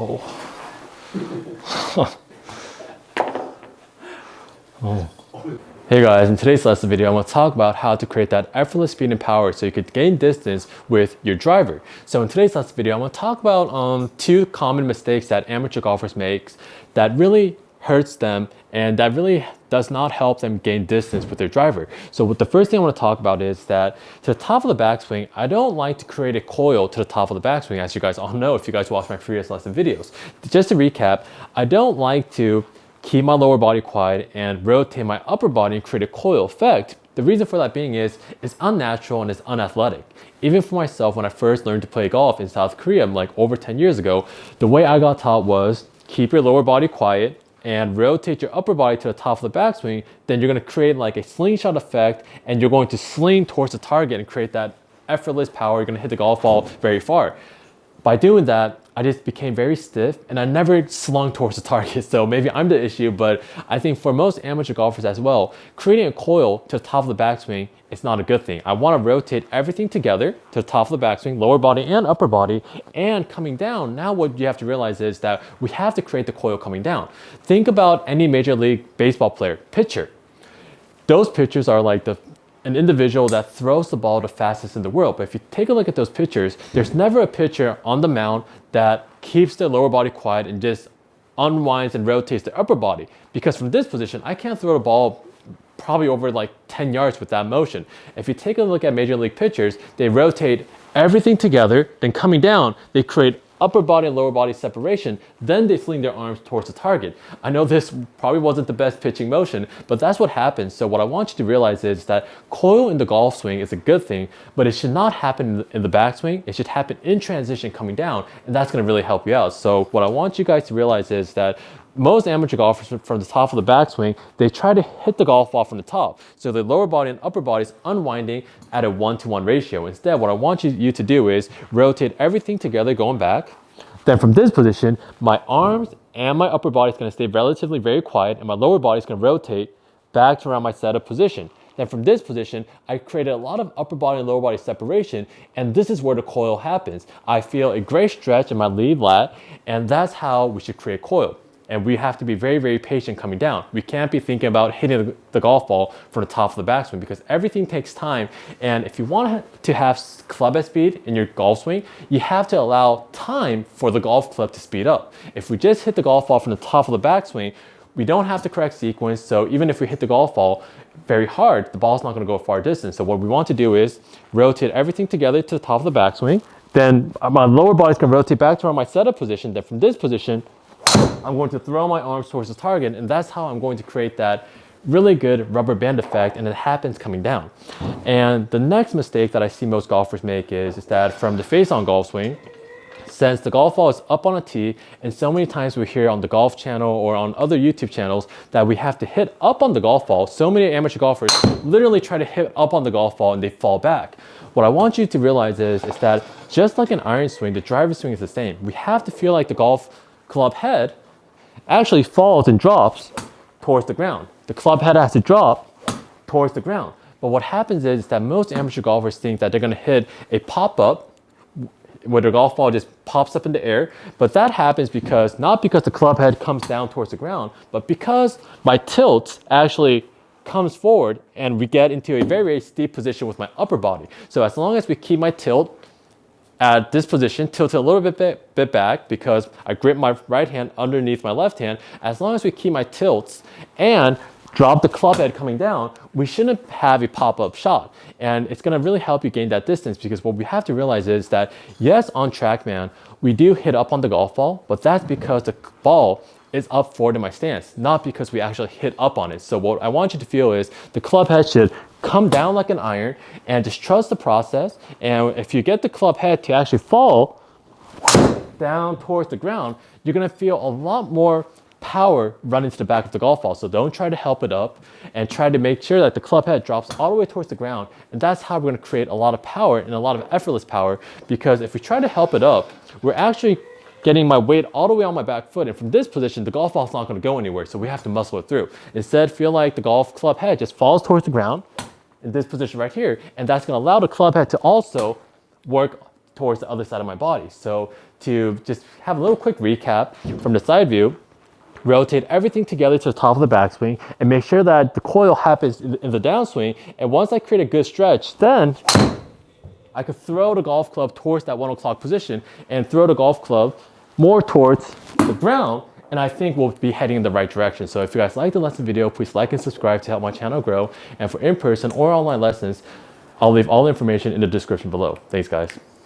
Oh. Oh. Hey guys, in today's lesson video, I'm going to talk about how to create that effortless speed and power so you could gain distance with your driver. So in today's lesson video, I'm going to talk about two common mistakes that amateur golfers make that really hurts them and that really does not help them gain distance with their driver. So what the first thing I want to talk about is that to the top of the backswing, I don't like to create a coil to the top of the backswing, as you guys all know if you guys watch my previous lesson videos. Just to recap, I don't like to keep my lower body quiet and rotate my upper body and create a coil effect. The reason for that being is it's unnatural and it's unathletic. Even for myself, when I first learned to play golf in South Korea, like over 10 years ago, the way I got taught was keep your lower body quiet and rotate your upper body to the top of the backswing. Then you're going to create like a slingshot effect and you're going to sling towards the target and create that effortless power. You're going to hit the golf ball very far. By doing that, I just became very stiff and I never slung towards the target. So maybe I'm the issue, but I think for most amateur golfers as well, creating a coil to the top of the backswing is not a good thing. I want to rotate everything together to the top of the backswing, lower body and upper body, and coming down. Now what you have to realize is that we have to create the coil coming down. Think about any Major League Baseball player, pitcher. Those pitchers are like an individual that throws the ball the fastest in the world. But if you take a look at those pitchers, there's never a pitcher on the mound that keeps their lower body quiet and just unwinds and rotates their upper body. Because from this position, I can't throw the ball probably over like 10 yards with that motion. If you take a look at Major League pitchers, they rotate everything together, then coming down, they create upper body and lower body separation, then they fling their arms towards the target. I know this probably wasn't the best pitching motion, but that's what happens. So what I want you to realize is that coil in the golf swing is a good thing, but it should not happen in the backswing. It should happen in transition coming down, and that's gonna really help you out. So what I want you guys to realize is that most amateur golfers from the top of the backswing, they try to hit the golf ball from the top. So the lower body and upper body is unwinding at a 1-to-1 ratio. Instead, what I want you to do is rotate everything together going back. Then from this position, my arms and my upper body is going to stay relatively very quiet and my lower body is going to rotate back to around my setup position. Then from this position, I created a lot of upper body and lower body separation, and this is where the coil happens. I feel a great stretch in my lead lat, and that's how we should create coil. And we have to be very, very patient coming down. We can't be thinking about hitting the golf ball from the top of the backswing because everything takes time. And if you want to have club head speed in your golf swing, you have to allow time for the golf club to speed up. If we just hit the golf ball from the top of the backswing, we don't have the correct sequence. So even if we hit the golf ball very hard, the ball's not gonna go a far distance. So what we want to do is rotate everything together to the top of the backswing. Then my lower body's gonna rotate back to around my setup position. Then from this position, I'm going to throw my arms towards the target, and that's how I'm going to create that really good rubber band effect, and it happens coming down. And the next mistake that I see most golfers make is that from the face-on golf swing, since the golf ball is up on a tee, and so many times we hear on the golf channel or on other YouTube channels that we have to hit up on the golf ball, so many amateur golfers literally try to hit up on the golf ball and they fall back. What I want you to realize is that just like an iron swing, the driver swing is the same. We have to feel like the golf club head actually falls and drops towards the ground. The club head has to drop towards the ground. But what happens is that most amateur golfers think that they're going to hit a pop-up where the golf ball just pops up in the air. But that happens not because the club head comes down towards the ground, but because my tilt actually comes forward and we get into a very, very steep position with my upper body. So as long as we keep my tilt at this position, tilted a little bit back because I grip my right hand underneath my left hand. As long as we keep my tilts and drop the club head coming down, we shouldn't have a pop-up shot. And it's gonna really help you gain that distance because what we have to realize is that, yes, on TrackMan, we do hit up on the golf ball, but that's because the ball is up forward in my stance, not because we actually hit up on it. So what I want you to feel is the club head should come down like an iron and just trust the process. And if you get the club head to actually fall down towards the ground, you're gonna feel a lot more power run into the back of the golf ball. So don't try to help it up and try to make sure that the club head drops all the way towards the ground. And that's how we're gonna create a lot of power and a lot of effortless power, because if we try to help it up, we're actually getting my weight all the way on my back foot. And from this position, the golf ball's not gonna go anywhere. So we have to muscle it through. Instead, feel like the golf club head just falls towards the ground in this position right here. And that's gonna allow the club head to also work towards the other side of my body. So to just have a little quick recap from the side view, rotate everything together to the top of the backswing and make sure that the coil happens in the downswing. And once I create a good stretch, then I could throw the golf club towards that 1 o'clock position and throw the golf club more towards the ground. And I think we'll be heading in the right direction. So if you guys like the lesson video, please like and subscribe to help my channel grow. And for in-person or online lessons, I'll leave all the information in the description below. Thanks, guys.